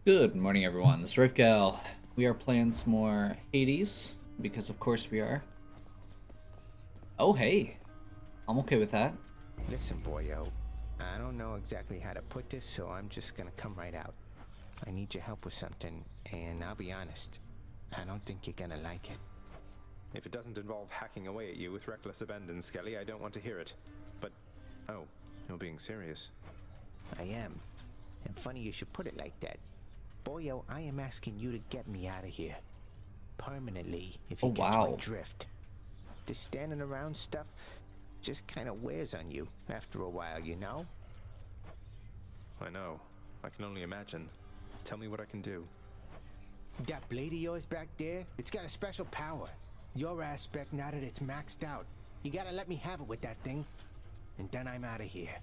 Good morning, everyone. This is Rifgal. We are playing some more Hades, because of course we are. Oh, hey. I'm okay with that. Listen, boyo, I don't know exactly how to put this, so I'm just gonna come right out. I need your help with something, and I'll be honest, I don't think you're gonna like it. If it doesn't involve hacking away at you with reckless abandon, Skelly, I don't want to hear it. But, oh, you're being serious. I am. And funny you should put it like that. Boyo, I am asking you to get me out of here. Permanently, if you Oh, catch my wow. drift. This standing around stuff just kind of wears on you after a while, you know? I know. I can only imagine. Tell me what I can do. That blade of yours back there, it's got a special power. Your aspect, now that it's maxed out. You gotta let me have it with that thing. And then I'm out of here.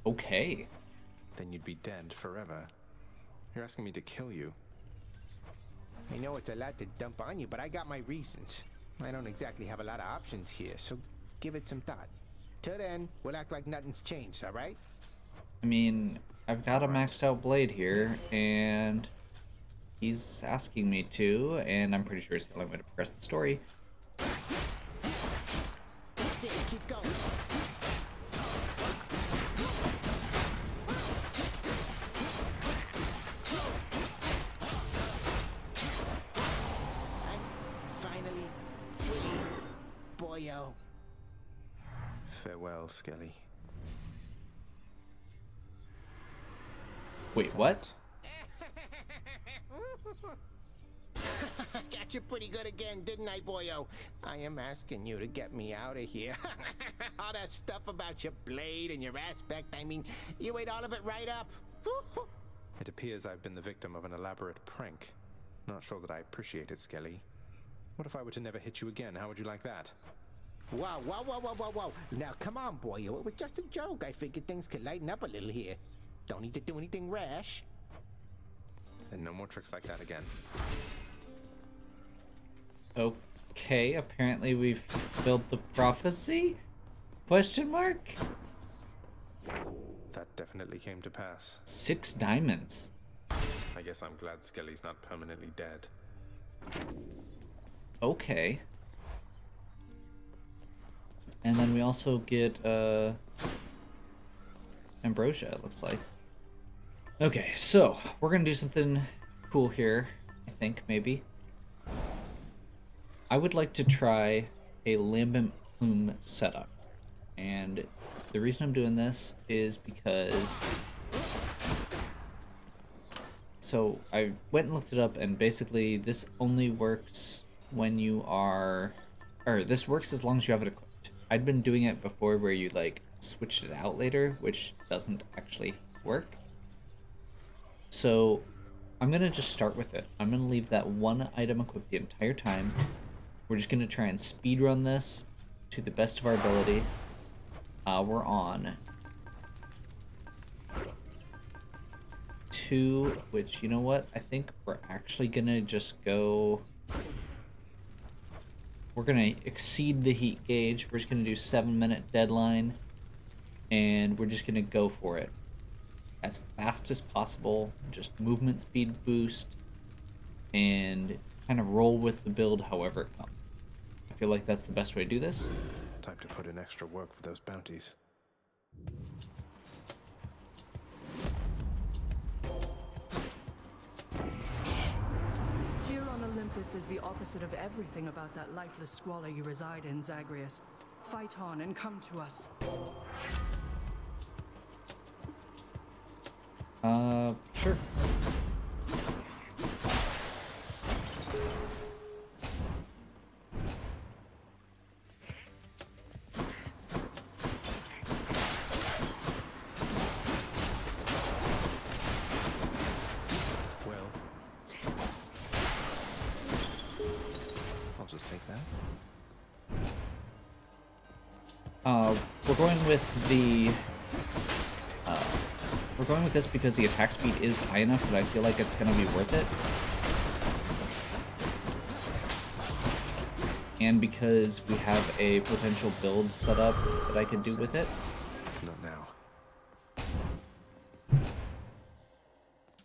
Okay. Then you'd be dead forever. You're asking me to kill you. I know it's a lot to dump on you, but I got my reasons. I don't exactly have a lot of options here, so give it some thought. Till then, we'll act like nothing's changed, alright? I mean, I've got a maxed out blade here, and he's asking me to, and I'm pretty sure it's the only way to progress the story. That's it, keep going. I'm finally free, boyo. Farewell, Skelly. Wait, what? Got you pretty good again, didn't I, boyo? I am asking you to get me out of here. All that stuff about your blade and your aspect, I mean, you ate all of it right up. It appears I've been the victim of an elaborate prank. Not sure that I appreciate it, Skelly. What if I were to never hit you again? How would you like that? Whoa, whoa, whoa, whoa, whoa, whoa. Now, come on, boyo. It was just a joke. I figured things could lighten up a little here. Don't need to do anything rash. Then no more tricks like that again. Okay, apparently we've fulfilled the prophecy? Question mark? That definitely came to pass. 6 diamonds. I guess I'm glad Skelly's not permanently dead. Okay. And then we also get ambrosia, it looks like. Okay, so we're gonna do something cool here, I think, maybe. I would like to try a lambent plume setup. And the reason I'm doing this is because... So I went and looked it up, and basically this only works when you are... Or this works as long as you have it equipped. I'd been doing it before where you like switched it out later, which doesn't actually work. So I'm gonna just start with it. I'm gonna leave that one item equipped the entire time. We're just gonna try and speedrun this to the best of our ability. We're on 2, which, you know what? I think we're actually gonna just go... We're gonna exceed the heat gauge. We're just gonna do 7-minute deadline, and we're just gonna go for it as fast as possible. Just movement speed boost, and kind of roll with the build however it comes. I feel like that's the best way to do this. Time to put in extra work for those bounties. Here on Olympus is the opposite of everything about that lifeless squalor you reside in, Zagreus. Fight on and come to us. Sure. Well, I'll just take that. We're going with the... We're going with this because the attack speed is high enough that I feel like it's going to be worth it. And because we have a potential build set up that I could do with it. Not now.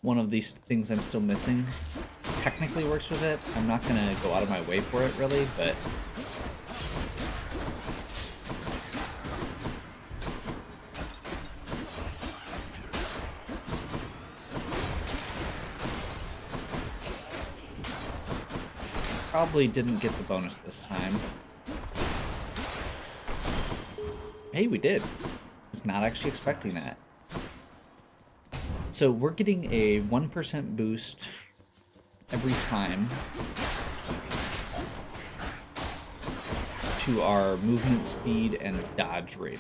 one of these things I'm still missing technically works with it. I'm not gonna go out of my way for it really, but probably didn't get the bonus this time. Hey, we did. Was not actually expecting that. So we're getting a 1% boost every time to our movement speed and dodge rate.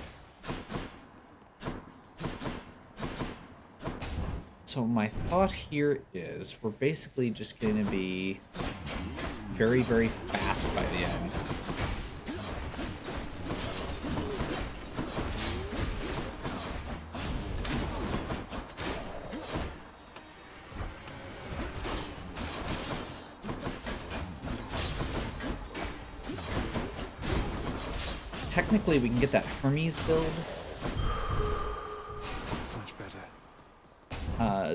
So my thought here is we're basically just going to be very, very fast by the end. Technically, we can get that Hermes build. Much better.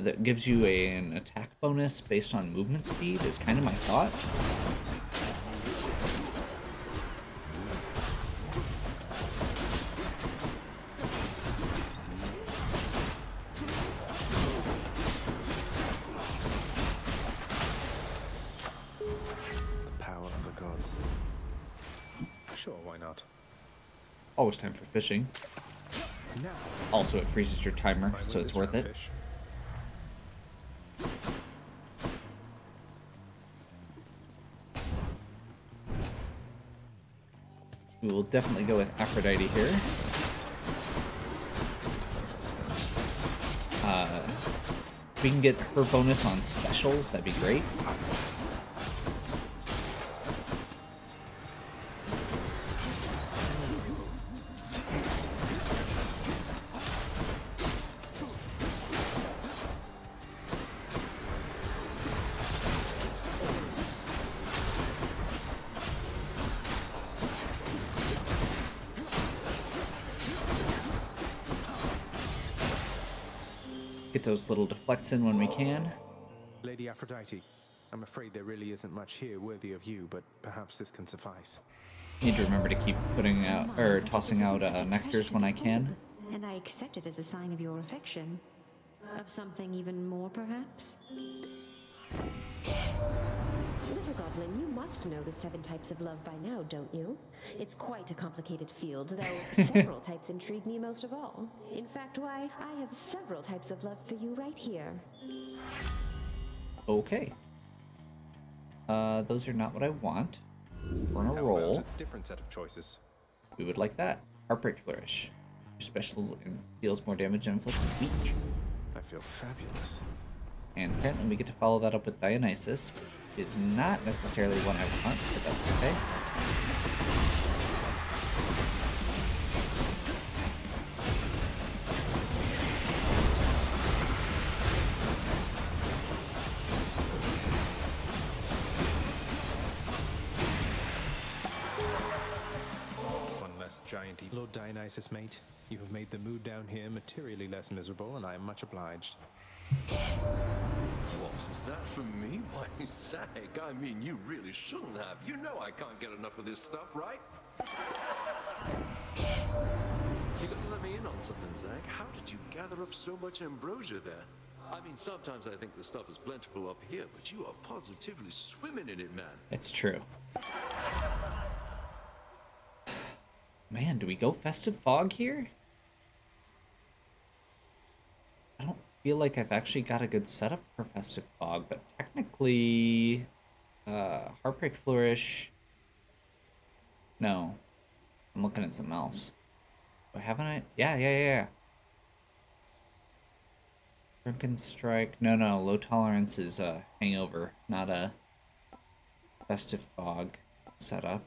That gives you an attack bonus based on movement speed, is kind of my thought. The power of the gods. Sure, why not? Always time for fishing. Now, Also, it freezes your timer, Finally, so it's this worth round it. fish. We will definitely go with Aphrodite here. If we can get her bonus on specials, that'd be great. Get those little deflects in when we can. Lady Aphrodite, I'm afraid there really isn't much here worthy of you, but perhaps this can suffice. Need to remember to keep putting out Come on, or but tossing this out isn't such a nectars treasure when to I can. behold, and I accept it as a sign of your affection. Of something even more, perhaps? Little Goblin, you must know the 7 types of love by now, don't you? It's quite a complicated field, though several types intrigue me most of all. In fact, why, I have several types of love for you right here. Okay. Those are not what I want. We're on a How roll. about a different set of choices? We would like that. Heartbreak Flourish. Your special deals more damage and inflicts weak. I feel fabulous. And apparently we get to follow that up with Dionysus, which is not necessarily one I want, but that's okay. One less giant Lord Dionysus, mate. You have made the mood down here materially less miserable, and I am much obliged. What, is that from me? Why, Zag, I mean, you really shouldn't have. You know I can't get enough of this stuff, right? You gotta let me in on something, Zag. How did you gather up so much ambrosia there? I mean, sometimes I think the stuff is plentiful up here, but you are positively swimming in it, man. It's true. Man, do we go Festive Fog here? I don't feel like I've actually got a good setup for Festive Fog, but technically, Heartbreak Flourish. No, I'm looking at something else. But haven't I? Yeah. Drunken Strike. No, Low Tolerance is a Hangover, not a Festive Fog setup.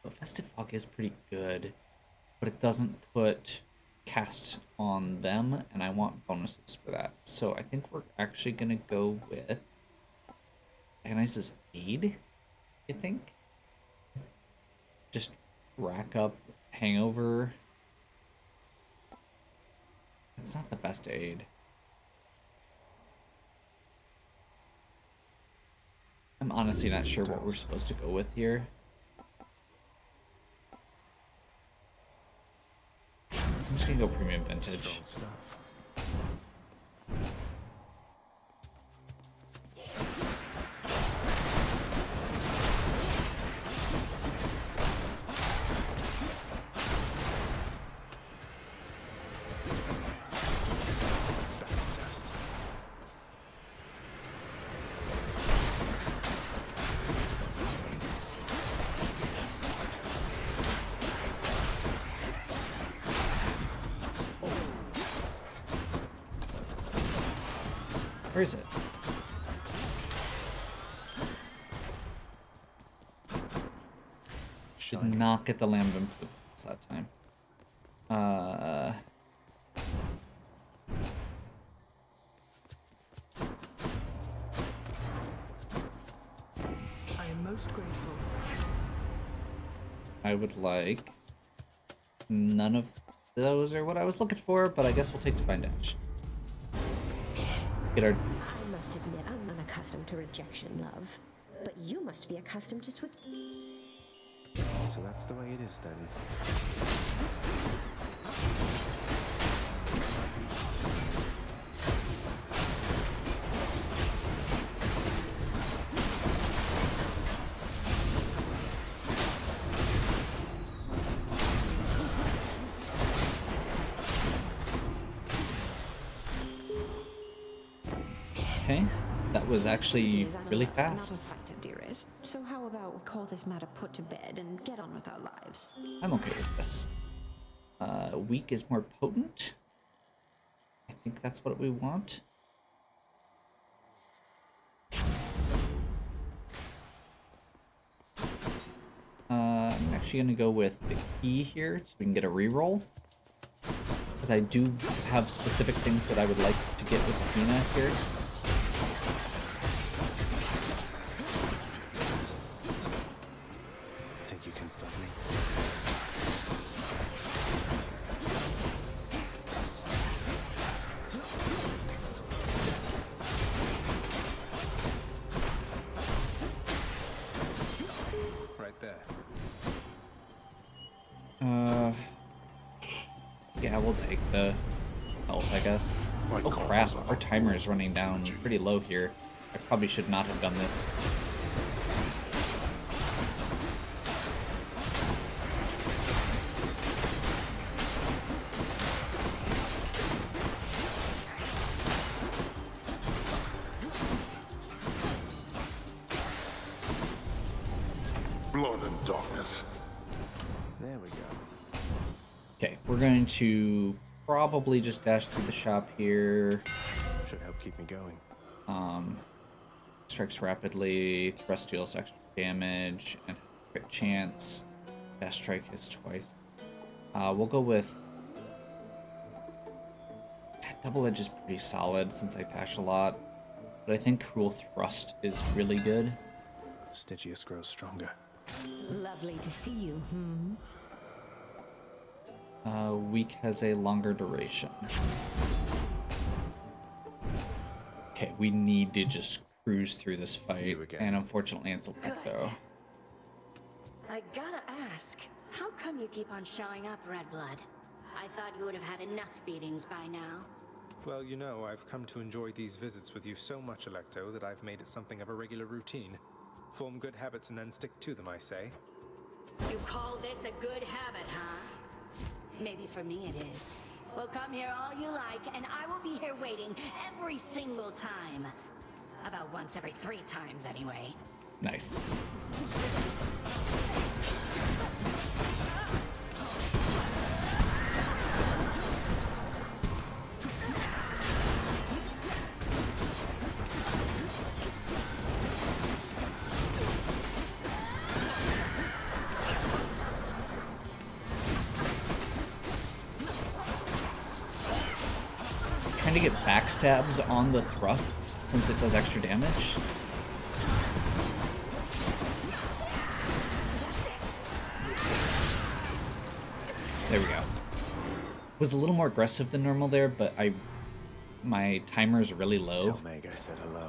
But Festive Fog is pretty good, but it doesn't put cast on them, and I want bonuses for that. So I think we're actually gonna go with Dionysus Aid, I think. Just rack up Hangover It's not the best aid. I'm honestly not sure what we're supposed to go with here. I'm just gonna go premium vintage. Strong stuff. Back to dust. Where is it? Did not get the Lamb of Improvements that time. I am most grateful. I would like... None of those are what I was looking for, but I guess we'll take Divine Dash. Get our... I must admit, I'm unaccustomed to rejection, love. But you must be accustomed to swift... So that's the way it is then. Okay, that was actually This is really not fast. a fighter, dearest. So how about we call this matter put to bed and get on with our lives? I'm okay with this. Weak is more potent. I think that's what we want. I'm actually gonna go with the key here so we can get a reroll. Because I do have specific things that I would like to get with Athena here. Think you can stop me? Right there. Yeah, we'll take the health, I guess. Oh crap, our timer is running down pretty low here. I probably should not have done this. Blood and darkness. There we go. Okay, we're going to probably just dash through the shop here. Should help keep me going. Strikes rapidly, thrust deals extra damage, and crit chance. Dash strike hits twice. We'll go with... Double edge is pretty solid since I dash a lot. But I think Cruel Thrust is really good. Stygius grows stronger. Lovely to see you, Weak has a longer duration. Okay, we need to just cruise through this fight, You again. and unfortunately it's Electro. I gotta ask, how come you keep on showing up, Redblood? I thought you would have had enough beatings by now. Well, you know, I've come to enjoy these visits with you so much, Electo, that I've made it something of a regular routine. Form good habits and then stick to them, I say. You call this a good habit, huh? Maybe for me it is. Well, come here all you like, and I will be here waiting every single time. About once every 3 times, anyway. Nice. Trying to get backstabs on the thrusts since it does extra damage. There we go. Was a little more aggressive than normal there, but my timer is really low. Tell Meg I said hello.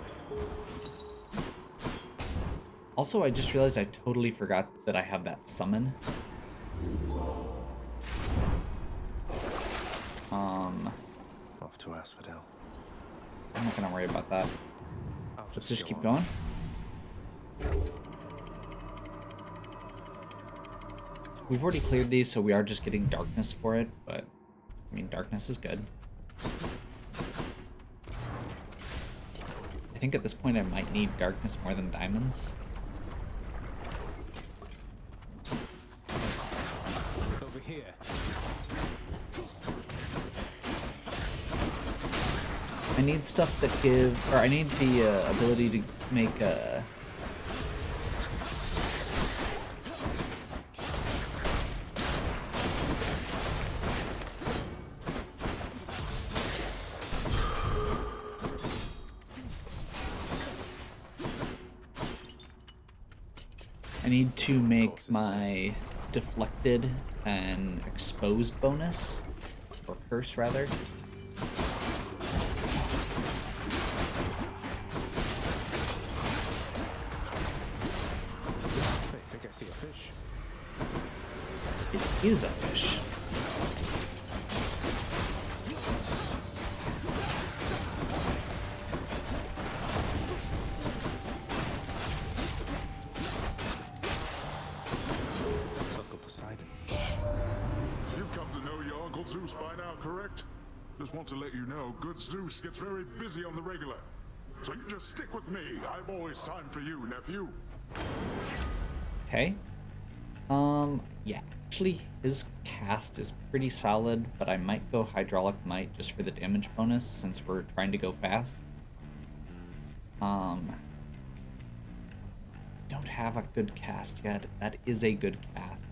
Also, I just realized I totally forgot that I have that summon. Off to Asphodel. I'm not gonna worry about that. Let's just keep going. We've already cleared these, so we are just getting darkness for it, but I mean, darkness is good. I think at this point I might need darkness more than diamonds. Over here. I need stuff that give, or I need the ability to make I need to make my deflected and exposed bonus, or curse rather. I think I see a fish. It is a fish. Uncle Poseidon. You've come to know your Uncle Zeus by now, correct? Just want to let you know, good Zeus gets very busy on the regular. So you just stick with me. I've always time for you, nephew. Okay. Yeah, actually his cast is pretty solid, but I might go Hydraulic Might just for the damage bonus since we're trying to go fast. Don't have a good cast yet. That is a good cast.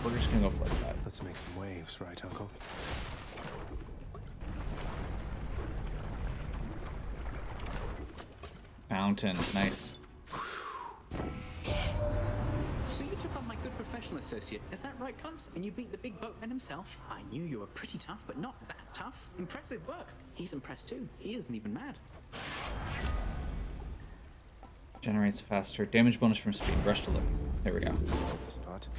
We're just gonna go flip that. Let's make some waves, right, Uncle? Fountain, nice. So you took on my good professional associate, is that right, Cons? And you beat the big boatman himself? I knew you were pretty tough, but not that tough. Impressive work. He's impressed too. He isn't even mad. Generates faster. Damage bonus from speed. Rush to live. There we go. Hit the spot.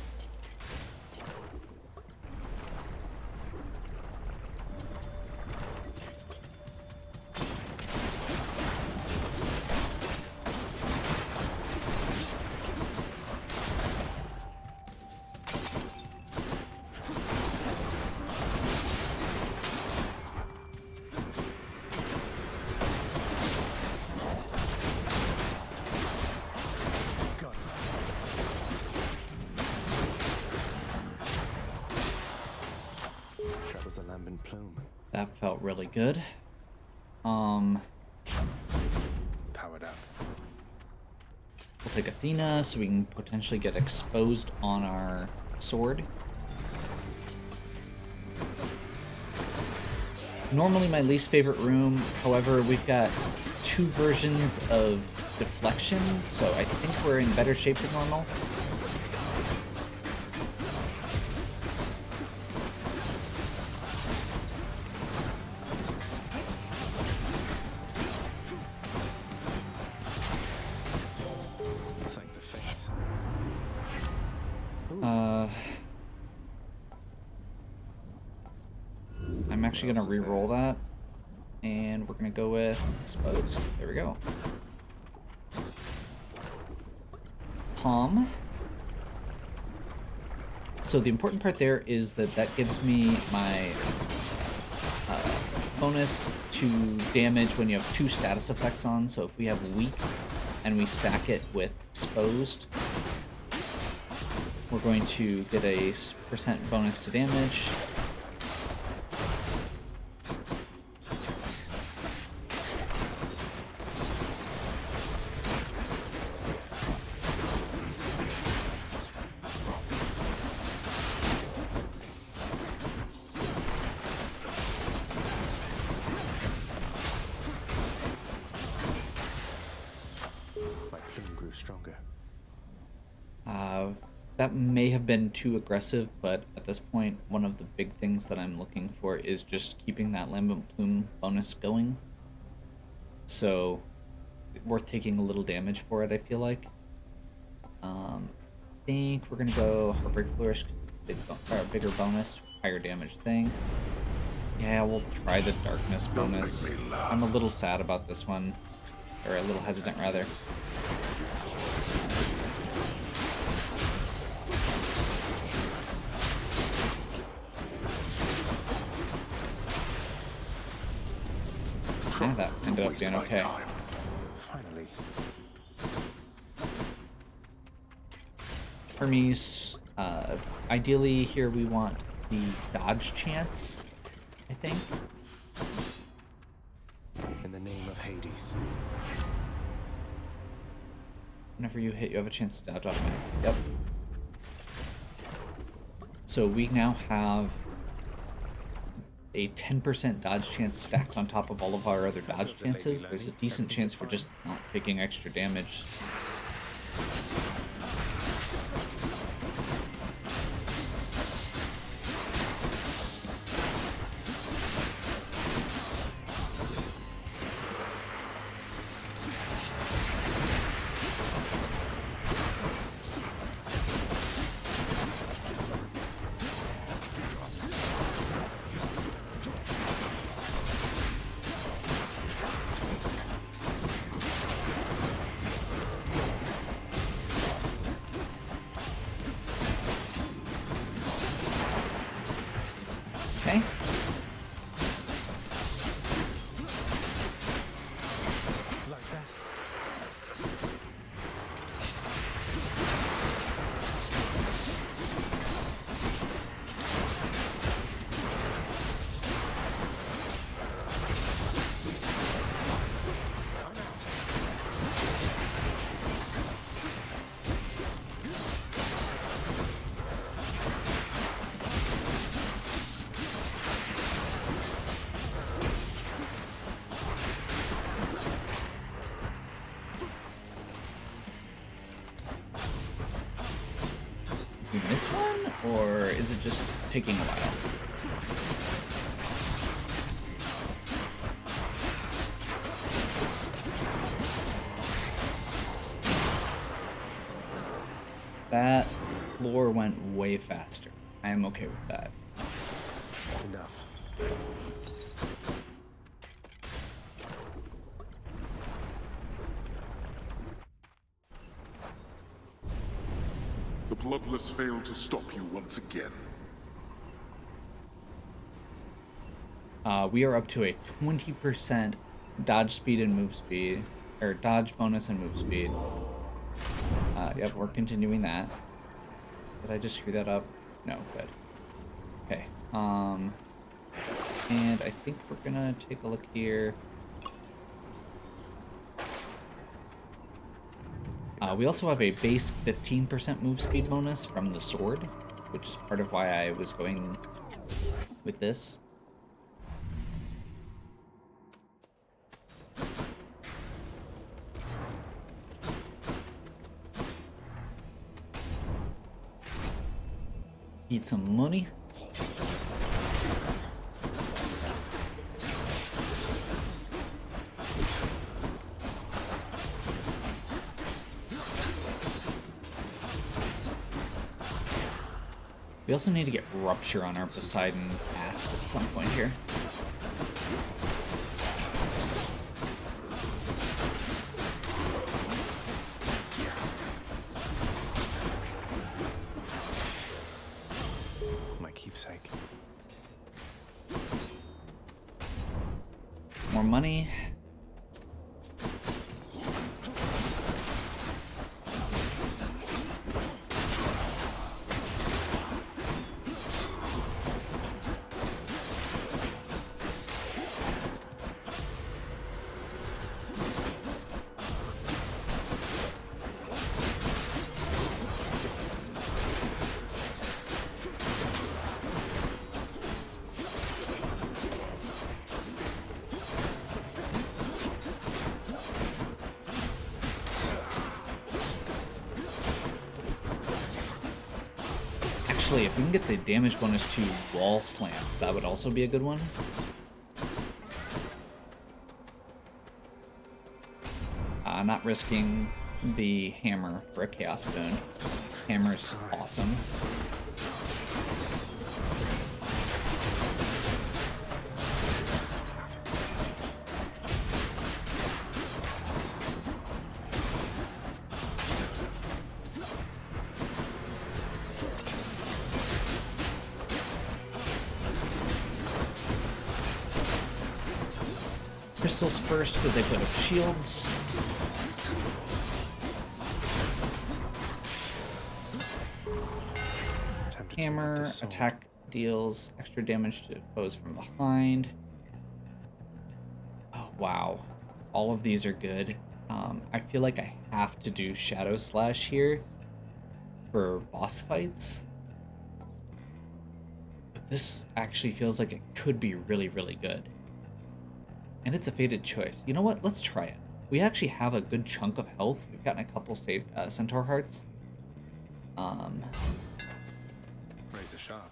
That was the lambent plume. That felt really good. Powered up. We'll take Athena so we can potentially get exposed on our sword. Normally my least favorite room, however, we've got 2 versions of deflection, so I think we're in better shape than normal. Thank the fates. I'm actually gonna re-roll that, and we're gonna go with exposed. There we go. Palm. So the important part there is that that gives me my bonus to damage when you have 2 status effects on. So if we have weak and we stack it with exposed, we're going to get a % bonus to damage. My plume grew stronger. That may have been too aggressive, but at this point, one of the big things that I'm looking for is just keeping that Lambent Plume bonus going. So, worth taking a little damage for it, I feel like. I think we're gonna go Heartbreak Flourish, bigger bonus, higher damage thing. Yeah, we'll try the Darkness bonus. I'm a little sad about this one, or a little hesitant rather. Yeah, that ended up being okay. Finally. Hermes, ideally here we want the dodge chance, I think. In the name of Hades. Whenever you hit, you have a chance to dodge automatically. Yep. So we now have a 10% dodge chance stacked on top of all of our other dodge chances. There's a decent chance for just not taking extra damage. Okay. Like that. We miss one, or is it just taking a while? That floor went way faster. I am okay with that. Enough. The Bloodless failed to stop you once again. We are up to a 20% dodge speed and move speed, or dodge bonus and move speed. Yep, we're continuing that. Did I just screw that up? No, good. Okay, and I think we're gonna take a look here. We also have a base 15% move speed bonus from the sword, which is part of why I was going with this. Need some money. We also need to get Rupture on our Poseidon cast at some point here. My keepsake. More money. Actually, if we can get the damage bonus to wall slams, that would also be a good one. Not risking the hammer for a chaos boon. Hammer's awesome. Crystals first because they put up shields. Hammer attack deals extra damage to foes from behind. Oh wow, all of these are good. I feel like I have to do Shadow Slash here for boss fights, but this actually feels like it could be really, really good. And it's a fated choice. You know what? Let's try it. We actually have a good chunk of health. We've gotten a couple save Centaur hearts. Razor sharp.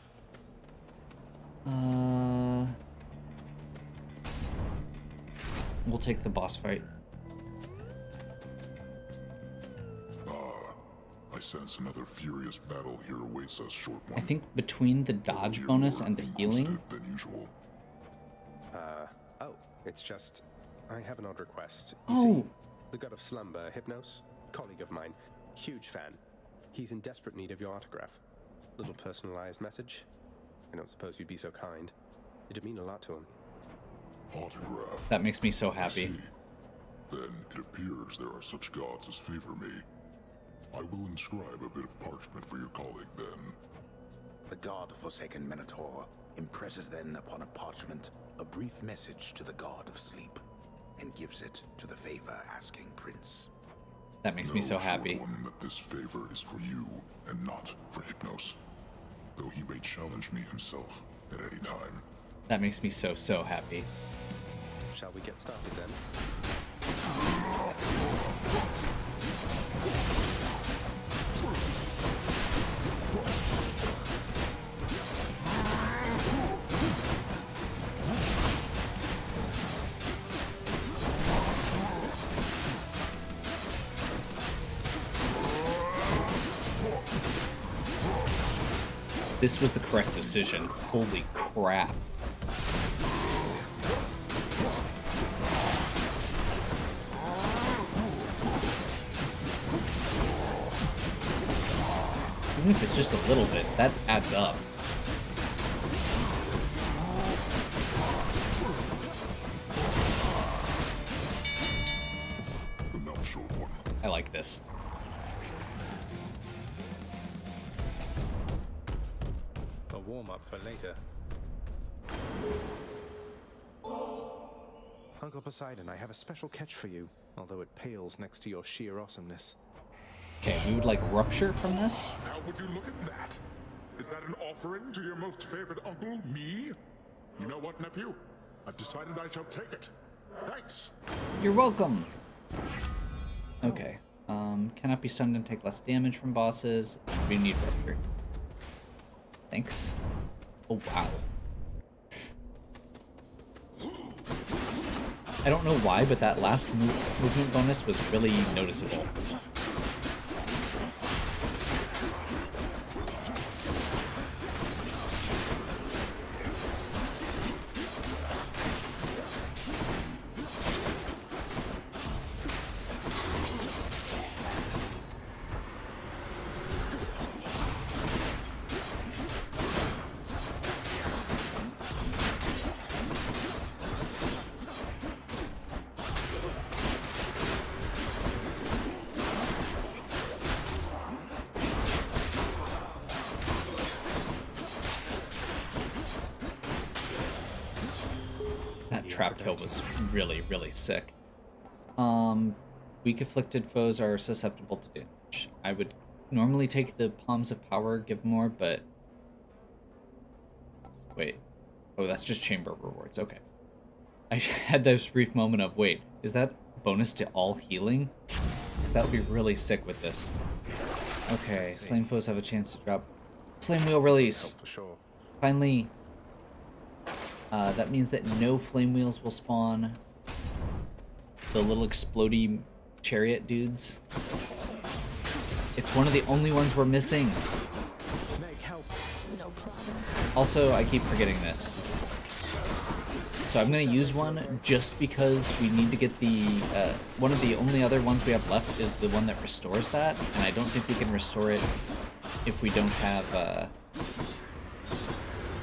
We'll take the boss fight. I sense another furious battle here awaits us, short one. I think between the dodge bonus and the healing. Than usual. Oh, it's just I have an odd request. Oh, see, the god of slumber, Hypnos, colleague of mine, huge fan. He's in desperate need of your autograph. Little personalized message. I don't suppose you'd be so kind. It'd mean a lot to him. Autograph. That makes me so happy. I see. Then it appears there are such gods as favor me. I will inscribe a bit of parchment for your colleague then. The god-forsaken Minotaur impresses then upon a parchment a brief message to the god of sleep, and gives it to the favor-asking prince. That makes me so happy. One that this favor is for you and not for Hypnos, though he may challenge me himself at any time. That makes me so, so happy. Shall we get started then? This was the correct decision. Holy crap. Even if it's just a little bit, that adds up. Enough, short one. I like this. A warm-up for later. Uncle Poseidon, I have a special catch for you, although it pales next to your sheer awesomeness. Okay, we would like rupture from this. Now would you look at that? Is that an offering to your most favored uncle, me? You know what, nephew? I've decided I shall take it. Thanks. You're welcome. Okay. Cannot be stunned and take less damage from bosses. We need rupture. Thanks. Oh wow. I don't know why, but that last movement bonus was really noticeable. Trap kill was really, really sick. Weak afflicted foes are susceptible to damage. I would normally take the Palms of Power, give more, but... Wait. Oh, that's just chamber rewards. Okay. I had this brief moment of, wait, is that bonus to all healing? Because that would be really sick with this. Okay, slain foes have a chance to drop Flame wheel release. For sure. Finally. That means that no flame wheels will spawn. The little explodey chariot dudes. It's one of the only ones we're missing. Meg, help. No problem. Also, I keep forgetting this. So I'm gonna use one just because we need to get the, one of the only other ones we have left is the one that restores that, and I don't think we can restore it if we don't have,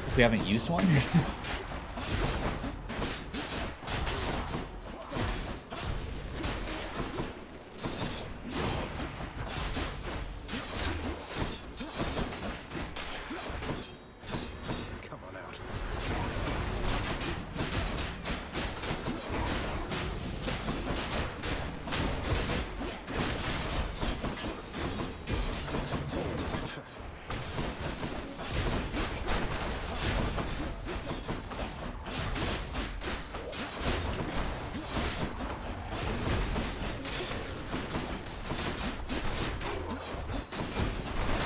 if we haven't used one.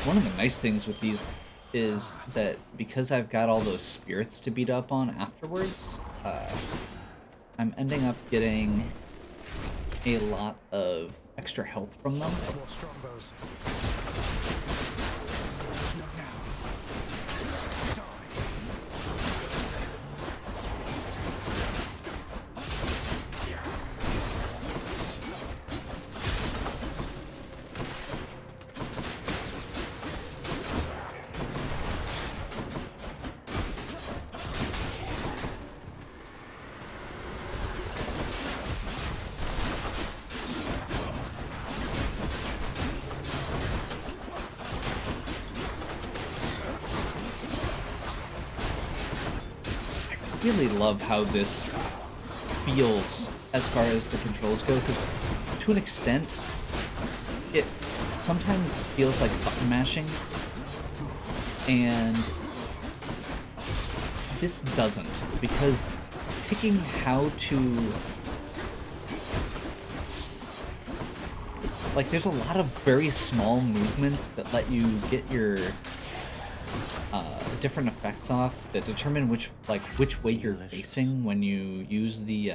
One of the nice things with these is that because I've got all those spirits to beat up on afterwards, I'm ending up getting a lot of extra health from them. More strongbows. I really love how this feels as far as the controls go, because to an extent, it sometimes feels like button mashing, and this doesn't, because picking how to... Like, there's a lot of very small movements that let you get your different effects off that determine which way you're facing when you use the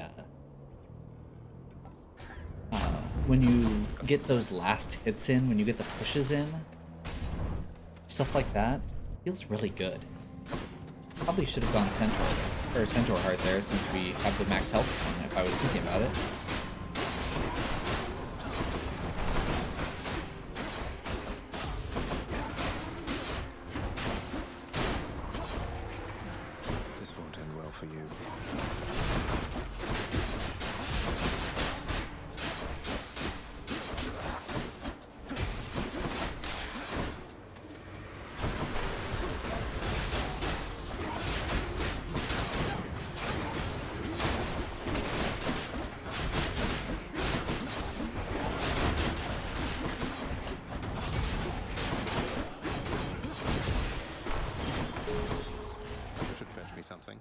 when you get those last hits in, when you get the pushes in, stuff like that feels really good. Probably should have gone Centaur Heart there since we have the max health one if I was thinking about it. For you. Should fetch me something.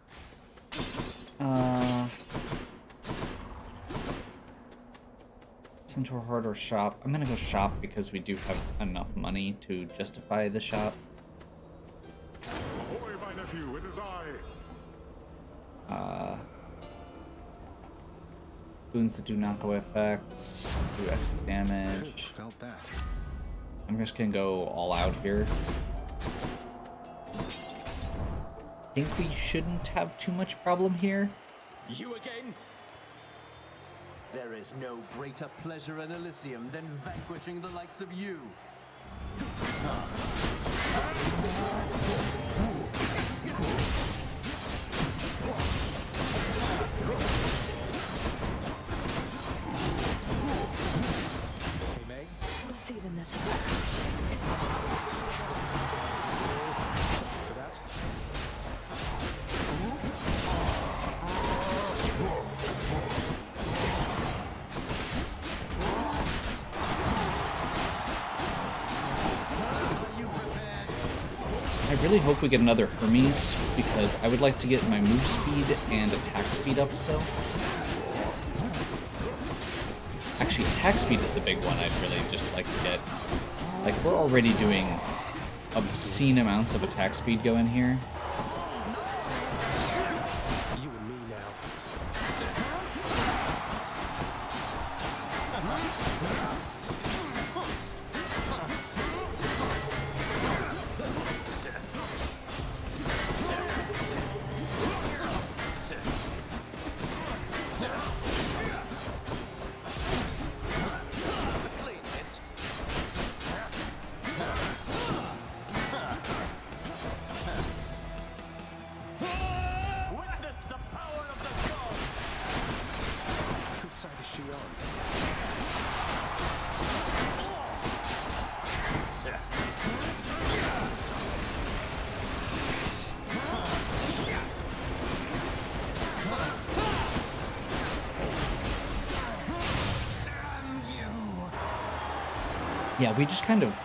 Centaur Heart or shop? I'm gonna go shop because we do have enough money to justify the shop. Ahoy, my nephew, it is I. Boons that do knockout effects, do extra damage. Felt that. I'm just gonna go all out here. Think we shouldn't have too much problem here. You again? There is no greater pleasure in Elysium than vanquishing the likes of you. Hey, Meg. Let's even this out. For that? I really hope we get another Hermes, because I would like to get my move speed and attack speed up still. Actually, attack speed is the big one I'd really just like to get. Like, we're already doing obscene amounts of attack speed go in here. You and me now. Witness the power of the gods! Whose side is she on? Yeah, we just kind of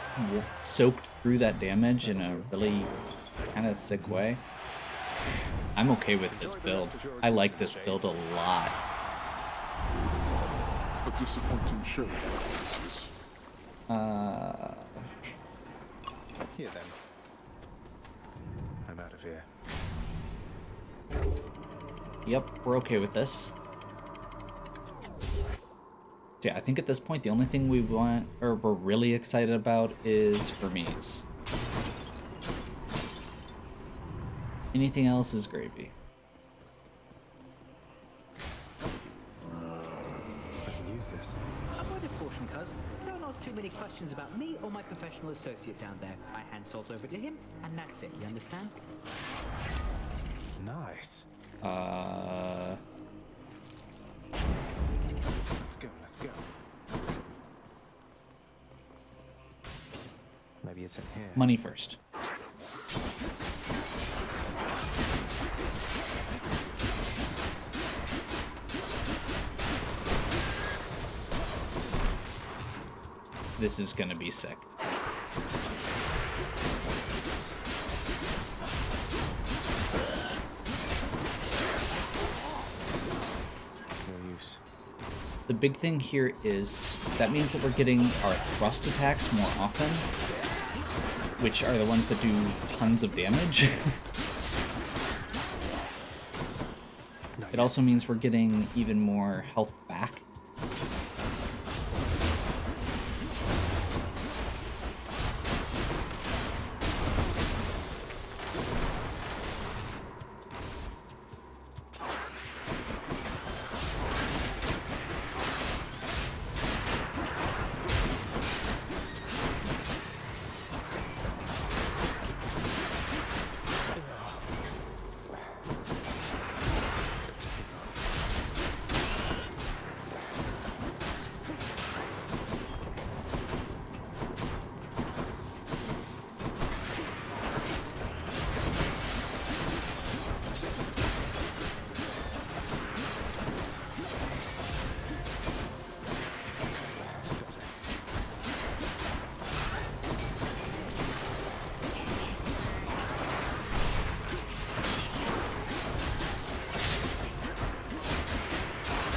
soaked through that damage in a really kind of sick way. I'm okay with this build. I like this build a lot. A disappointing show. This. Here then. I'm out of here. Yep, we're okay with this. Yeah, I think at this point the only thing we want, or we're really excited about, is Hermes. Anything else is gravy. I can use this. Avoid a caution, cuz. Don't ask too many questions about me or my professional associate down there. I hand souls over to him, and that's it, you understand? Nice. Let's go, let's go. Maybe it's in here. Money first. This is gonna be sick. No use. The big thing here is that means that we're getting our thrust attacks more often, which are the ones that do tons of damage. It also means we're getting even more health back.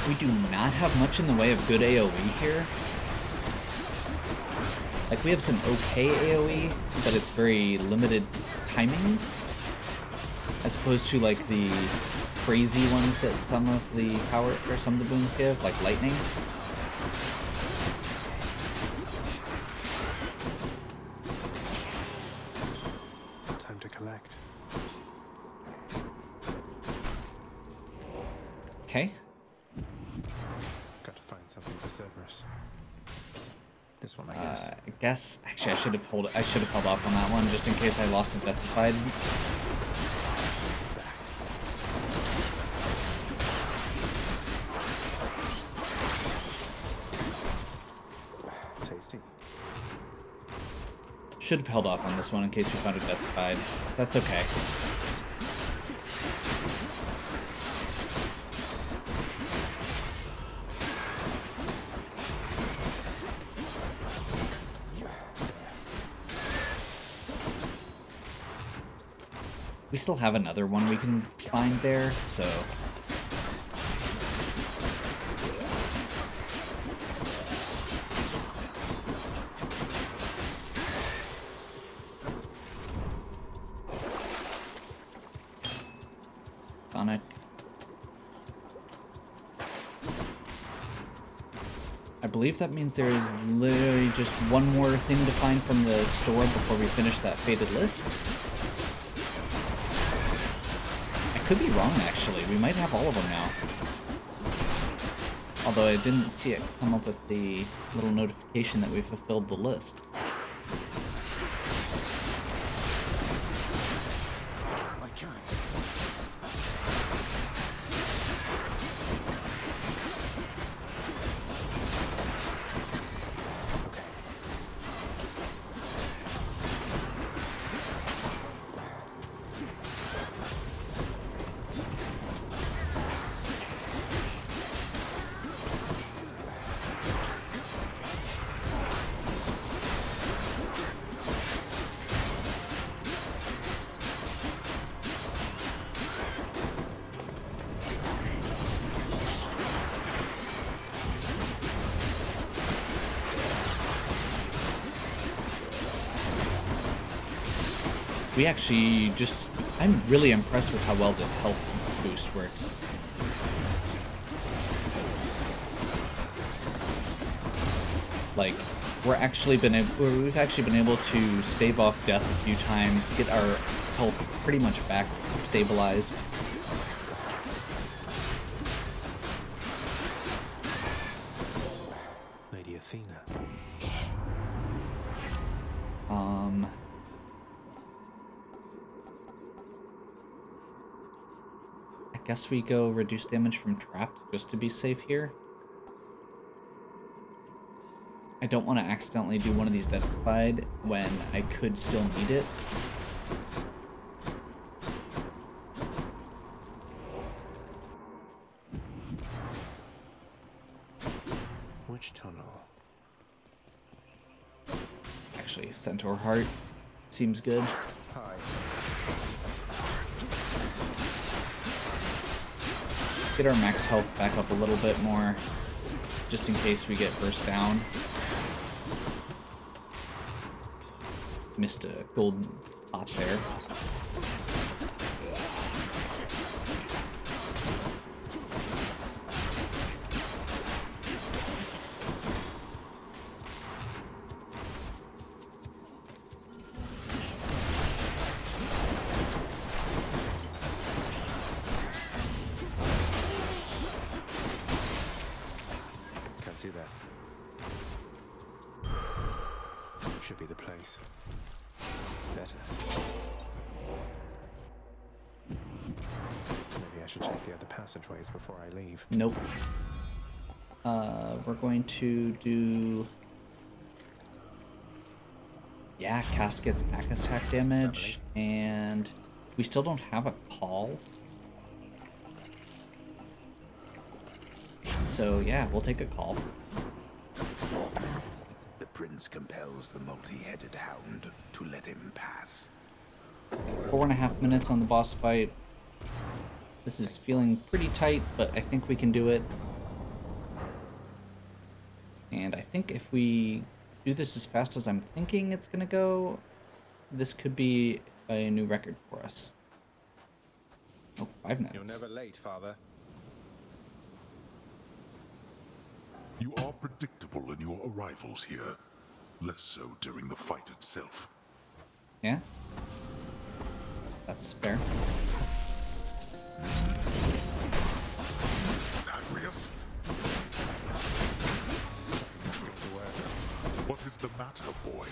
We do not have much in the way of good AoE here. Like, we have some okay AoE, but it's very limited timings, as opposed to, like, the crazy ones that some of the power, or some of the boons give, like lightning. Time to collect. Okay. Got to find something for Cerberus. This one, I guess. Actually, I should have held off on that one just in case I lost a Deathified. Tasty. Should have held off on this one in case we found a Deathified. That's okay. We still have another one we can find there, so... believe that means there is literally just one more thing to find from the store before we finish that faded list. I could be wrong, actually. We might have all of them now. Although I didn't see it come up with the little notification that we fulfilled the list. We actually just... I'm really impressed with how well this health boost works. Like, we've actually been able to stave off death a few times, get our health pretty much back stabilized. Lady Athena. I guess we go reduce damage from traps just to be safe here. I don't want to accidentally do one of these Deathfied when I could still need it. Which tunnel? Actually, Centaur Heart seems good. Hi. Get our max health back up a little bit more, just in case we get burst down. Missed a golden pot there. Do that. Should be the place. Better. Maybe I should check the other passageways before I leave. Nope. We're going to do... Yeah, cast gets back attack damage, and we still don't have a call. So yeah, we'll take a call. The prince compels the multi-headed hound to let him pass. 4.5 minutes on the boss fight. This is feeling pretty tight, but I think we can do it. And I think if we do this as fast as I'm thinking it's gonna go, this could be a new record for us. Oh, 5 minutes. You're never late, Father. You are predictable in your arrivals here. Less so during the fight itself. Yeah? That's fair. Zagreus? What is the matter, boy?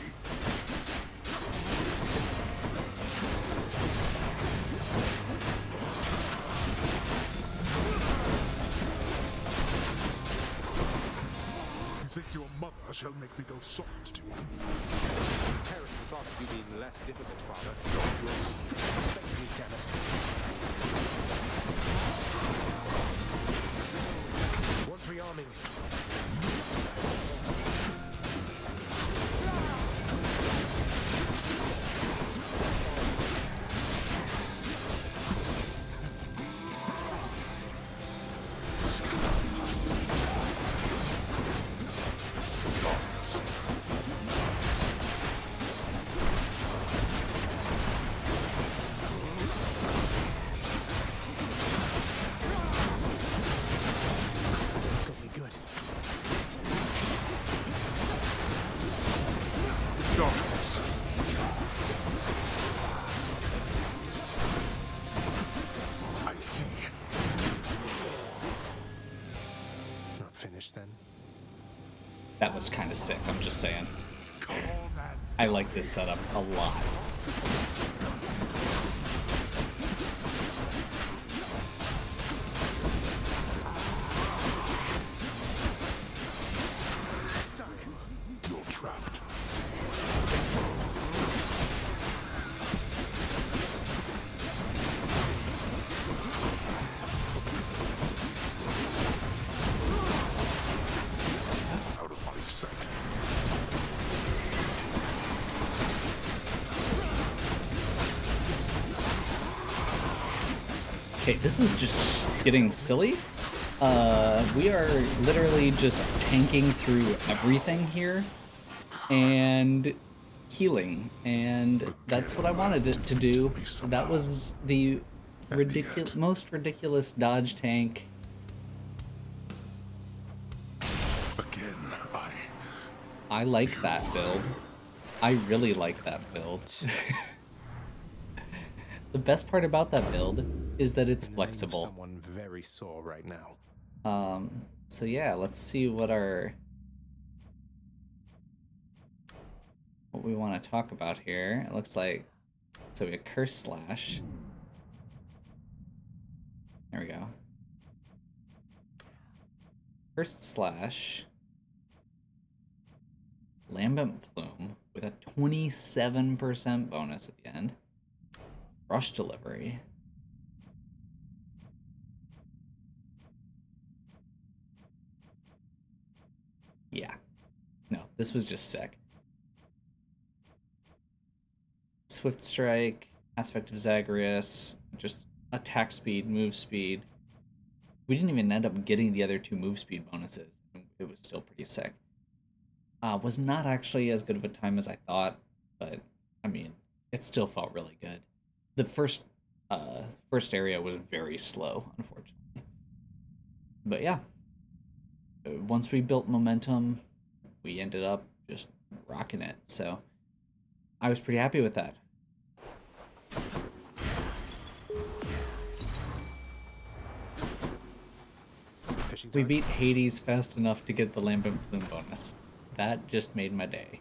You think your mother shall make me go soft to you? Terrence thought of you being less difficult, Father. Respect me, damn it. One's rearming. darkness. I see. Not finished then? That was kind of sick, I'm just saying. Come on, man. I like this setup a lot. Stuck. You're trapped. Out of my sight. Okay, this is just getting silly. We are literally just tanking through everything here and healing, and that's what I wanted it to do. That was the most ridiculous dodge tank. Again, I like that build. I really like that build. The best part about that build is that it's flexible. Someone very sore right now. So yeah, let's see what we want to talk about here. It looks like, so we have Curse Slash. There we go. Curse Slash. Lambent Plume with a 27% bonus at the end. Rush Delivery. Yeah. No, this was just sick. Swift Strike, Aspect of Zagreus, just attack speed, move speed. We didn't even end up getting the other two move speed bonuses. It was still pretty sick. Was not actually as good of a time as I thought, but I mean, it still felt really good. The first area was very slow, unfortunately. But yeah, once we built momentum, we ended up just rocking it. So I was pretty happy with that. We beat Hades fast enough to get the Lambent Plume bonus. That just made my day.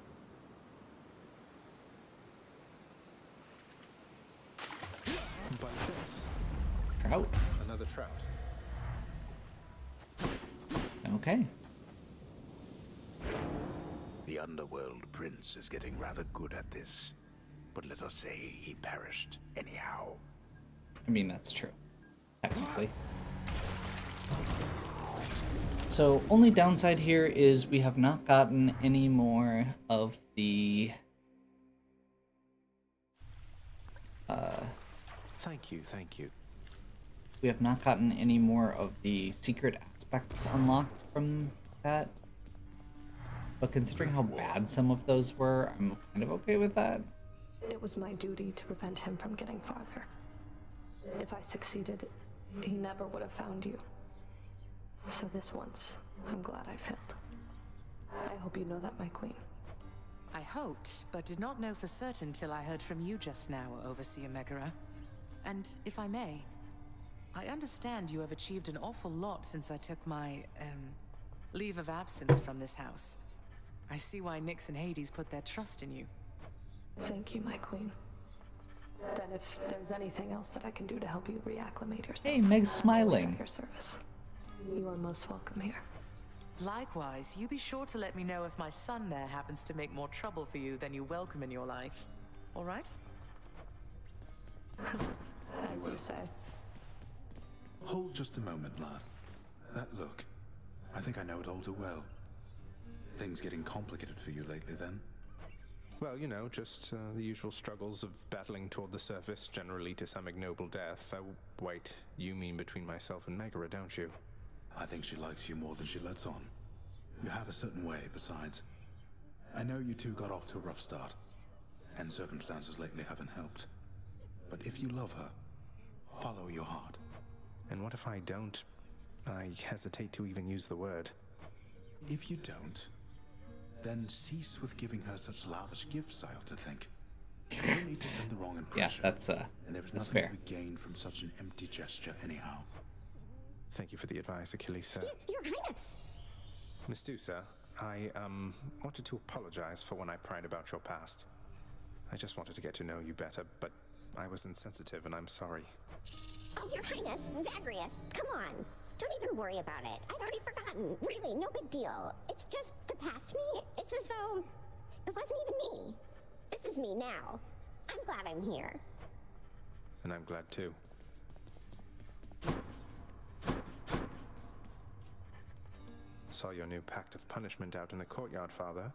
But this. Trout. Another trout. Okay. The Underworld Prince is getting rather good at this, but let us say he perished anyhow. I mean, that's true, technically. So, only downside here is we have not gotten any more of the... Thank you. We have not gotten any more of the secret aspects unlocked from that. But considering how bad some of those were, I'm kind of okay with that. It was my duty to prevent him from getting farther. If I succeeded, he never would have found you. So this once, I'm glad I failed. I hope you know that, my queen. I hoped, but did not know for certain till I heard from you just now, Overseer Megara. And if I may, I understand you have achieved an awful lot since I took my, leave of absence from this house. I see why Nyx and Hades put their trust in you. Thank you, my queen. Then if there's anything else that I can do to help you reacclimate yourself... Hey, Meg's I'm always smiling. at your service. You are most welcome here. Likewise, you be sure to let me know if my son there happens to make more trouble for you than you welcome in your life. All right? As you say. Hold just a moment, lad. That look, I think I know it all too well. Things getting complicated for you lately, then? Well, you know, just the usual struggles of battling toward the surface, generally to some ignoble death. Wait, you mean between myself and Megara, don't you? I think she likes you more than she lets on. You have a certain way, besides. I know you two got off to a rough start, and circumstances lately haven't helped. But if you love her, follow your heart. And what if I don't? I hesitate to even use the word. If you don't, Then cease with giving her such lavish gifts, I ought to think. You don't need to send the wrong impression. Yeah, that's and there was nothing fair. to be gained from such an empty gesture anyhow. Thank you for the advice, Achilles, sir. Your Highness! Medusa, I, wanted to apologize for when I pried about your past. I just wanted to get to know you better, but I was insensitive and I'm sorry. Oh, Your Highness, Zagreus, come on. Don't even worry about it. I'd already forgotten. Really, no big deal. It's just the past me. It's as though it wasn't even me. This is me now. I'm glad I'm here. And I'm glad too. Saw your new pact of punishment out in the courtyard, Father.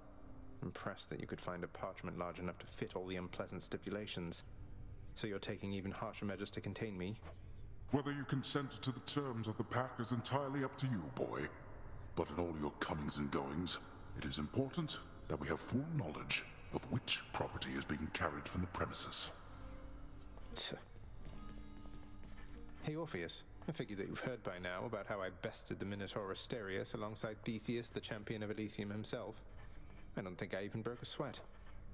Impressed that you could find a parchment large enough to fit all the unpleasant stipulations. So you're taking even harsher measures to contain me? Whether you consent to the terms of the pact is entirely up to you, boy. But in all your comings and goings, it is important that we have full knowledge of which property is being carried from the premises. Hey, Orpheus. I figure that you've heard by now about how I bested the Minotaur Asterius alongside Theseus, the champion of Elysium himself. I don't think I even broke a sweat.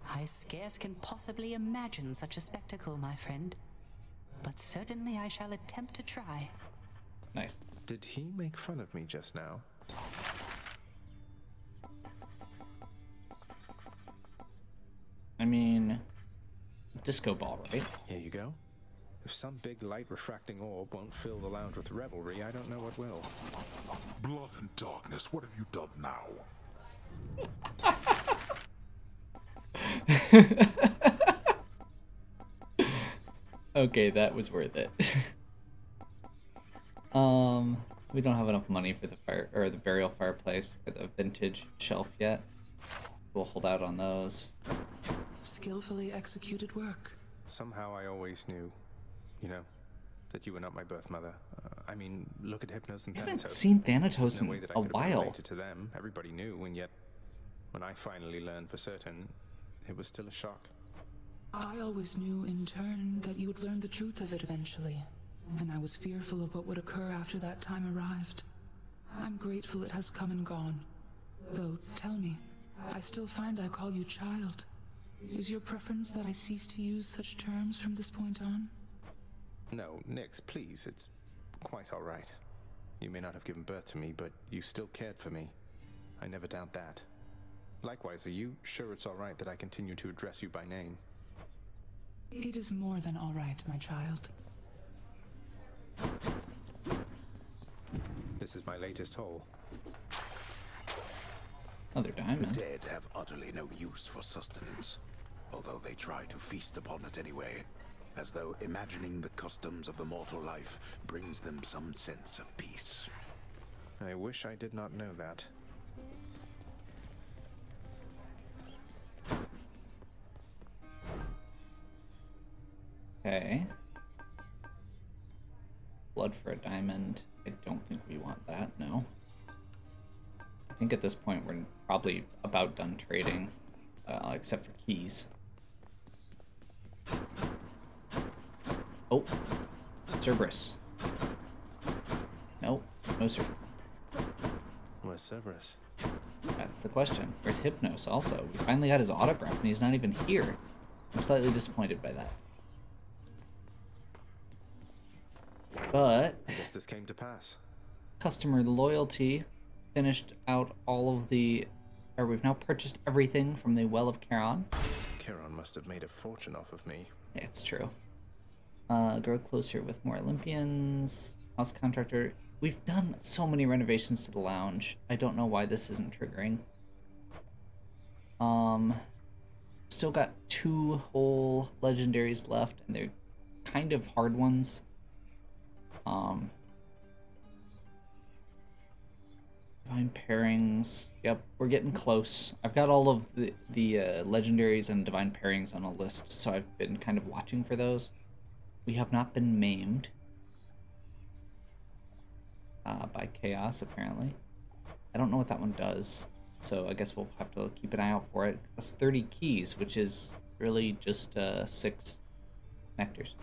I scarce can possibly imagine such a spectacle, my friend. But certainly I shall attempt to try. Nice. Did he make fun of me just now? I mean, disco ball, right? Here you go. If some big light refracting orb won't fill the lounge with revelry, I don't know what will. Blood and darkness, what have you done now? Okay, that was worth it. We don't have enough money for the burial fireplace for the vintage shelf yet. We'll hold out on those. Skillfully executed work. Somehow I always knew, you know, that you were not my birth mother. I mean, look at Hypnos and Thanatos. I haven't seen Thanatos There's no way in that I a could have been while. related to them. Everybody knew, and yet, when I finally learned for certain, it was still a shock. I always knew, in turn, that you would learn the truth of it eventually. And I was fearful of what would occur after that time arrived. I'm grateful it has come and gone. Though, tell me, I still find I call you child. Is your preference that I cease to use such terms from this point on? No, Nyx, please, it's quite all right. You may not have given birth to me, but you still cared for me. I never doubt that. Likewise, are you sure it's all right that I continue to address you by name? It is more than all right, my child. This is my latest haul. Another diamond. The dead have utterly no use for sustenance, although they try to feast upon it anyway, as though imagining the customs of the mortal life brings them some sense of peace. I wish I did not know that. Okay. Blood for a diamond. I don't think we want that, no. I think at this point we're probably about done trading, except for keys. Oh, Cerberus. Nope, no sir. Where's Cerberus? That's the question. Where's Hypnos also? We finally got his autograph and he's not even here. I'm slightly disappointed by that. But I guess this came to pass. Customer loyalty finished out all of the, or we've now purchased everything from the Well of Charon. Charon must have made a fortune off of me. Yeah, it's true. Grow closer with more Olympians. House contractor. We've done so many renovations to the lounge. I don't know why this isn't triggering. Still got 2 whole legendaries left, and they're kind of hard ones. Divine pairings. Yep, we're getting close. I've got all of the legendaries and divine pairings on a list, so I've been kind of watching for those. We have not been maimed by chaos, apparently. I don't know what that one does, so I guess we'll have to keep an eye out for it. That's 30 keys, which is really just 6 nectars.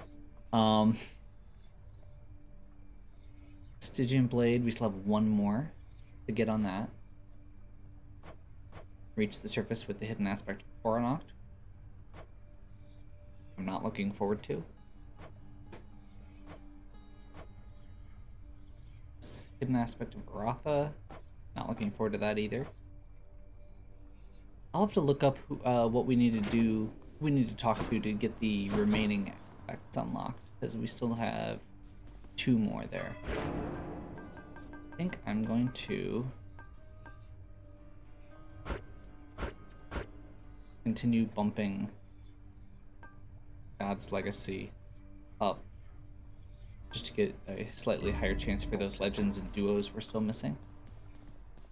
Stygian Blade, we still have 1 more to get on that. reach the surface with the hidden aspect of Coronacht. I'm not looking forward to. Hidden aspect of Varatha. Not looking forward to that either. I'll have to look up what we need to do. We need to talk to get the remaining aspects unlocked, because we still have 2 more there. I think I'm going to continue bumping God's Legacy up, just to get a slightly higher chance for those legends and duos we're still missing.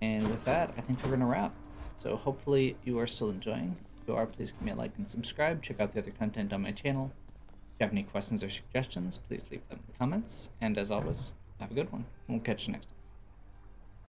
And with that, I think we're going to wrap. So hopefully you are still enjoying. If you are, please give me a like and subscribe. Check out the other content on my channel. If you have any questions or suggestions, please leave them in the comments. And as always, have a good one. We'll catch you next time.